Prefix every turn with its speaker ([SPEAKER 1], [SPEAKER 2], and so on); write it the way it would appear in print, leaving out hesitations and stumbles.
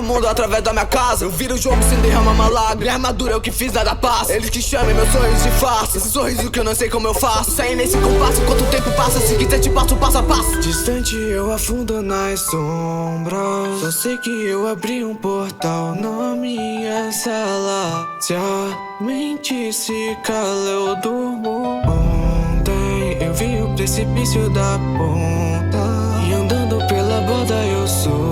[SPEAKER 1] mundo através da minha casa. Eu viro o jogo sem derramar uma lágrima. Minha armadura é o que fiz, nada passa. Eles que chamem meu sorriso de farsa. Esse sorriso que eu não sei como eu faço. Sair nesse compasso enquanto o tempo passa. Se quiser te passo passo a passo. Distante eu afundo nas sombras. Só sei que eu abri um portal na minha sala. Se a mente se cala eu durmo. Ontem eu vi o precipício da ponta. E andando pela borda eu sou